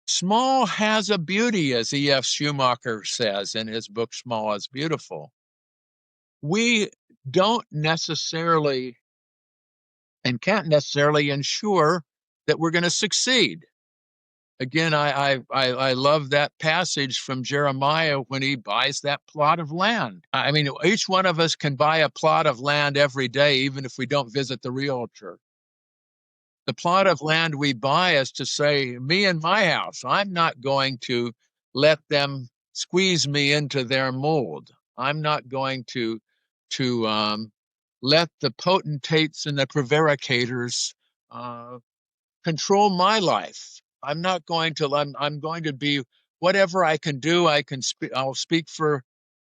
small has a beauty, as E.F. Schumacher says in his book, Small is Beautiful. We don't necessarily and can't necessarily ensure that we're going to succeed. Again, I love that passage from Jeremiah when he buys that plot of land. I mean, each one of us can buy a plot of land every day, even if we don't visit the realtor. The plot of land we buy is to say, me and my house, I'm not going to let them squeeze me into their mold. I'm not going to let the potentates and the prevaricators control my life. I'm not going to. I'm going to be whatever I can do. I'll speak for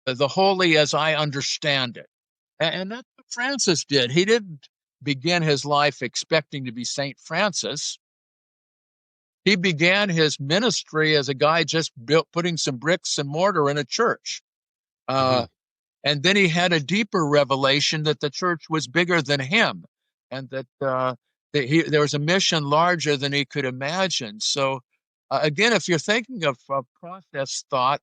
the holy as I understand it, and that's what Francis did. He didn't begin his life expecting to be St. Francis. He began his ministry as a guy just putting some bricks and mortar in a church. And then he had a deeper revelation that the church was bigger than him, and that there was a mission larger than he could imagine. So again, if you're thinking of process thought,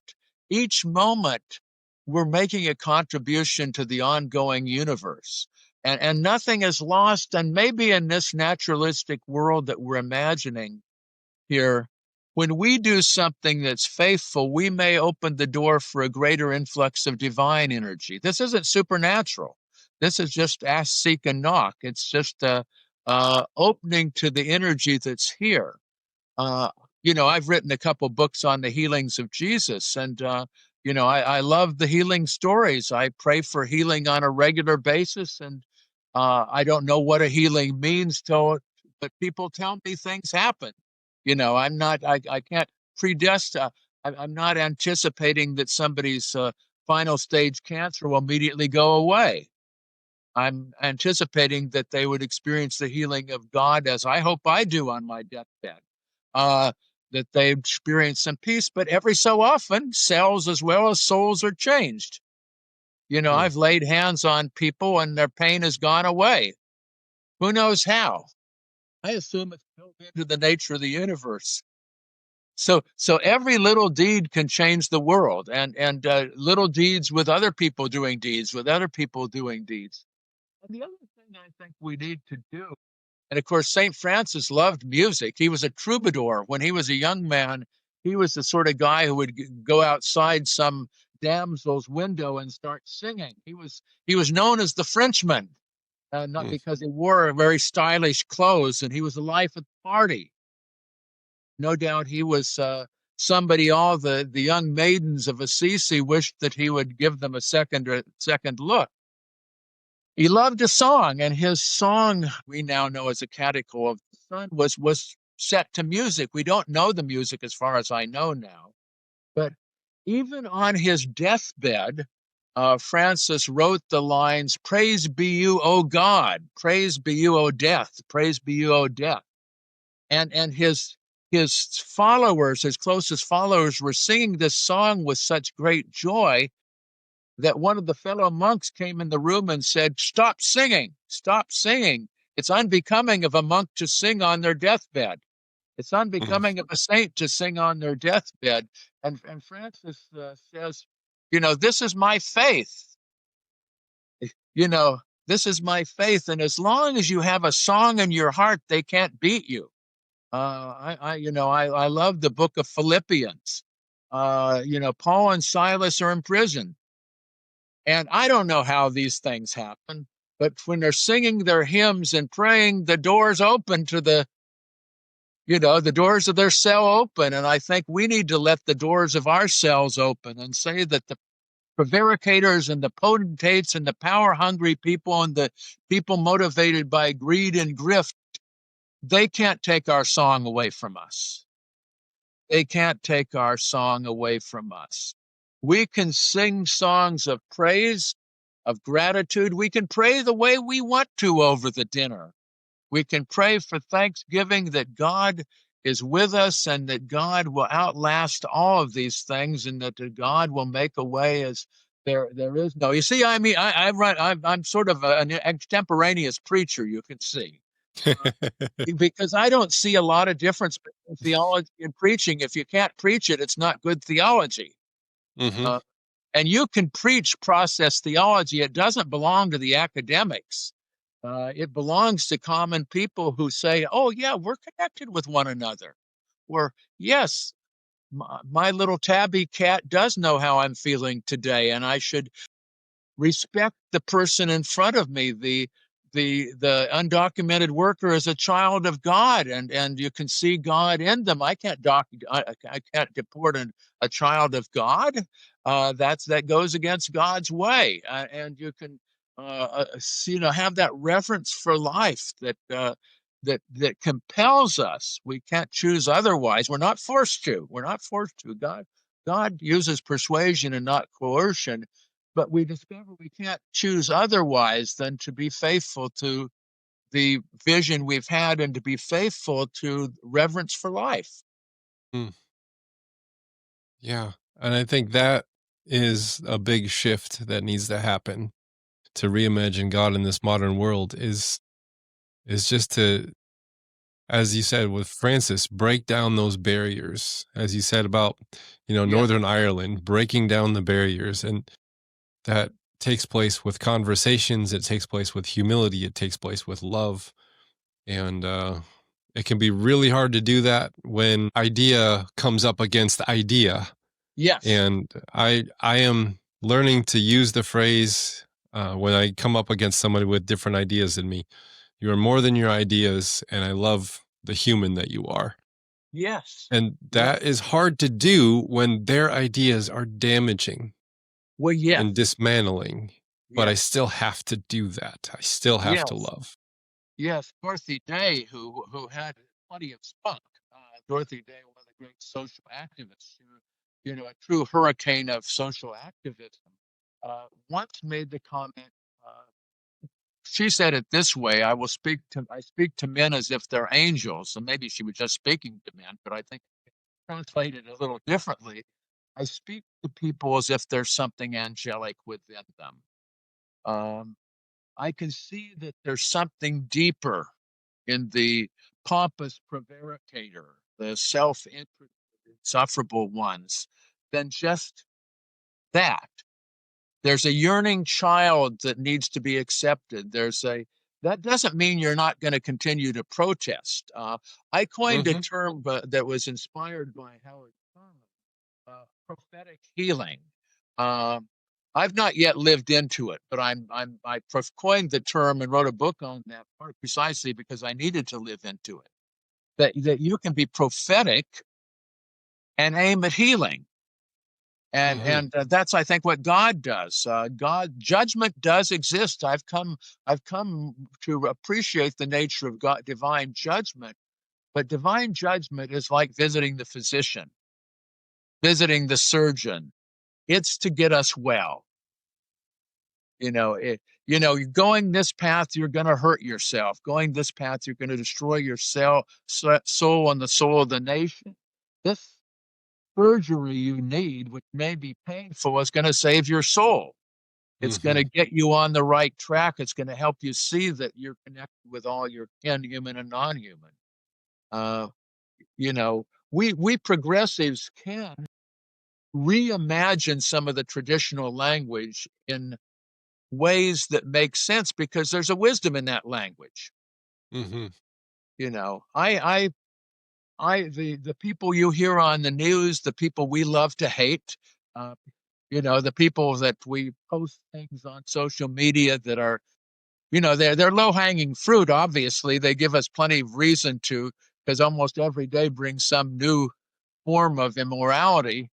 each moment we're making a contribution to the ongoing universe. And nothing is lost. And maybe in this naturalistic world that we're imagining here, when we do something that's faithful, we may open the door for a greater influx of divine energy. This isn't supernatural. This is just ask, seek, and knock. It's just opening to the energy that's here. I've written a couple books on the healings of Jesus, and I love the healing stories. I pray for healing on a regular basis, and I don't know what a healing means, but people tell me things happen. I can't predestine. I'm not anticipating that somebody's final stage cancer will immediately go away. I'm anticipating that they would experience the healing of God, as I hope I do on my deathbed, that they experience some peace. But every so often, cells as well as souls are changed. I've laid hands on people and their pain has gone away. Who knows how? I assume it's built into the nature of the universe. So every little deed can change the world, and little deeds with other people doing deeds, with other people doing deeds. And the other thing I think we need to do, and of course, St. Francis loved music. He was a troubadour. When he was a young man, he was the sort of guy who would go outside some damsel's window and start singing. He was known as the Frenchman, not because he wore very stylish clothes, and he was the life of the party. No doubt he was somebody all the young maidens of Assisi wished that he would give them a second look. He loved a song, and his song, we now know as a Catechol of the Sun, was set to music. We don't know the music as far as I know now. But even on his deathbed, Francis wrote the lines, "Praise be you, O God, praise be you, O death, praise be you, O death." And his followers, his closest followers, were singing this song with such great joy that one of the fellow monks came in the room and said, stop singing. It's unbecoming of a monk to sing on their deathbed. It's unbecoming of a saint to sing on their deathbed." And Francis says, this is my faith. This is my faith. And as long as you have a song in your heart, they can't beat you. I love the book of Philippians. Paul and Silas are in prison. And I don't know how these things happen, but when they're singing their hymns and praying, the doors open to the doors of their cell open. And I think we need to let the doors of our cells open and say that the prevaricators and the potentates and the power-hungry people and the people motivated by greed and grift, they can't take our song away from us. They can't take our song away from us. We can sing songs of praise, of gratitude. We can pray the way we want to over the dinner. We can pray for thanksgiving that God is with us and that God will outlast all of these things and that God will make a way as there is no. You see, I mean, I'm sort of an extemporaneous preacher, you can see. Because I don't see a lot of difference between theology and preaching. If you can't preach it, it's not good theology. And you can preach process theology. It doesn't belong to the academics. It belongs to common people who say, oh, yeah, we're connected with one another. Or, yes, my little tabby cat does know how I'm feeling today, and I should respect the person in front of me. The undocumented worker is a child of God, and you can see God in them. I can't deport a child of God. That goes against God's way, and you can have that reverence for life that compels us. We can't choose otherwise. We're not forced to. God uses persuasion and not coercion. But we discover we can't choose otherwise than to be faithful to the vision we've had and to be faithful to reverence for life. Yeah. And I think that is a big shift that needs to happen to reimagine God in this modern world is just to, as you said with Francis, break down those barriers. As you said about, Northern Ireland, breaking down the barriers. And that takes place with conversations. It takes place with humility. It takes place with love. And it can be really hard to do that when idea comes up against idea. Yes. And I am learning to use the phrase when I come up against somebody with different ideas than me. You are more than your ideas, and I love the human that you are. Yes. And that is hard to do when their ideas are damaging and dismantling. But I still have to do that. I still have to love. Yes, Dorothy Day, who had plenty of spunk. Dorothy Day, one of the great social activists, a true hurricane of social activism, once made the comment. She said it this way: I speak to men as if they're angels. And maybe she was just speaking to men, but I think translated a little differently. I speak to people as if there's something angelic within them. I can see that there's something deeper in the pompous prevaricator, the self-interested, insufferable ones, than just that. There's a yearning child that needs to be accepted. That doesn't mean you're not going to continue to protest. I coined a term that was inspired by Howard Thurman, prophetic healing. I've not yet lived into it, but I coined the term and wrote a book on that part precisely because I needed to live into it. That you can be prophetic and aim at healing. And that's, I think, what God does. Judgment does exist. I've come to appreciate the nature of God, divine judgment. But divine judgment is like visiting the physician, visiting the surgeon. It's to get us well. Going this path, you're going to hurt yourself. Going this path, you're going to destroy your soul and the soul of the nation. This surgery you need, which may be painful, is going to save your soul. It's going to get you on the right track. It's going to help you see that you're connected with all your kin, human and non-human. We progressives can reimagine some of the traditional language in ways that make sense because there's a wisdom in that language. The people you hear on the news, the people we love to hate, the people that we post things on social media that are, they're low-hanging fruit. Obviously, they give us plenty of reason to, because almost every day brings some new form of immorality.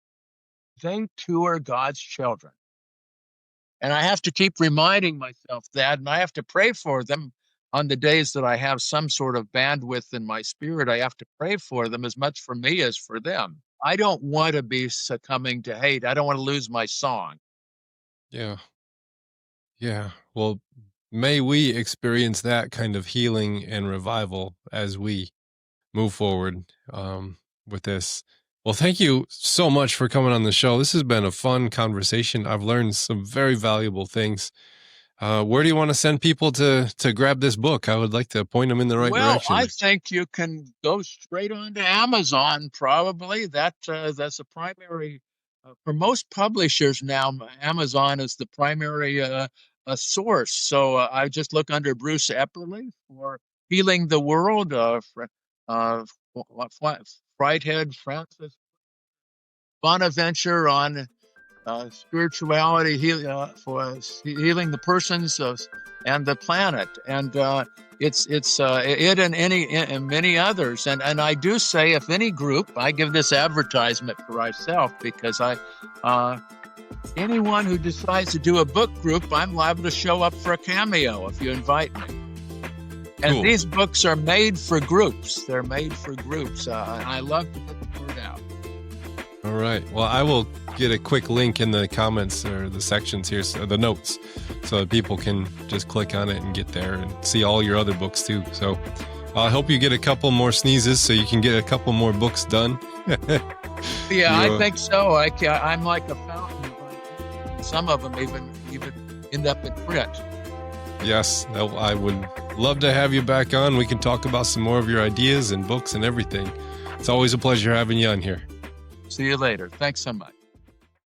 They too are God's children. And I have to keep reminding myself that, and I have to pray for them on the days that I have some sort of bandwidth in my spirit. I have to pray for them as much for me as for them. I don't want to be succumbing to hate. I don't want to lose my song. Yeah. Well, may we experience that kind of healing and revival as we move forward with this. Well, thank you so much for coming on the show. This has been a fun conversation. I've learned some very valuable things. Where do you want to send people to grab this book? I would like to point them in the right direction. Well, I think you can go straight on to Amazon, probably. That's a primary, for most publishers now, Amazon is the primary source. So I just look under Bruce Epperly for Healing the World, Whitehead, Francis, Bonaventure on spirituality, for healing the persons and the planet, and it and many others. And I do say, if any group, I give this advertisement for myself because anyone who decides to do a book group, I'm liable to show up for a cameo if you invite me. And cool. These books are made for groups. They're made for groups. I love to put the word out. All right. Well, I will get a quick link in the comments or the sections here, so the notes, so that people can just click on it and get there and see all your other books too. So I hope you get a couple more sneezes so you can get a couple more books done. Yeah, I think so. I'm like a fountain. Some of them even end up in print. Yes, I would love to have you back on. We can talk about some more of your ideas and books and everything. It's always a pleasure having you on here. See you later. Thanks so much.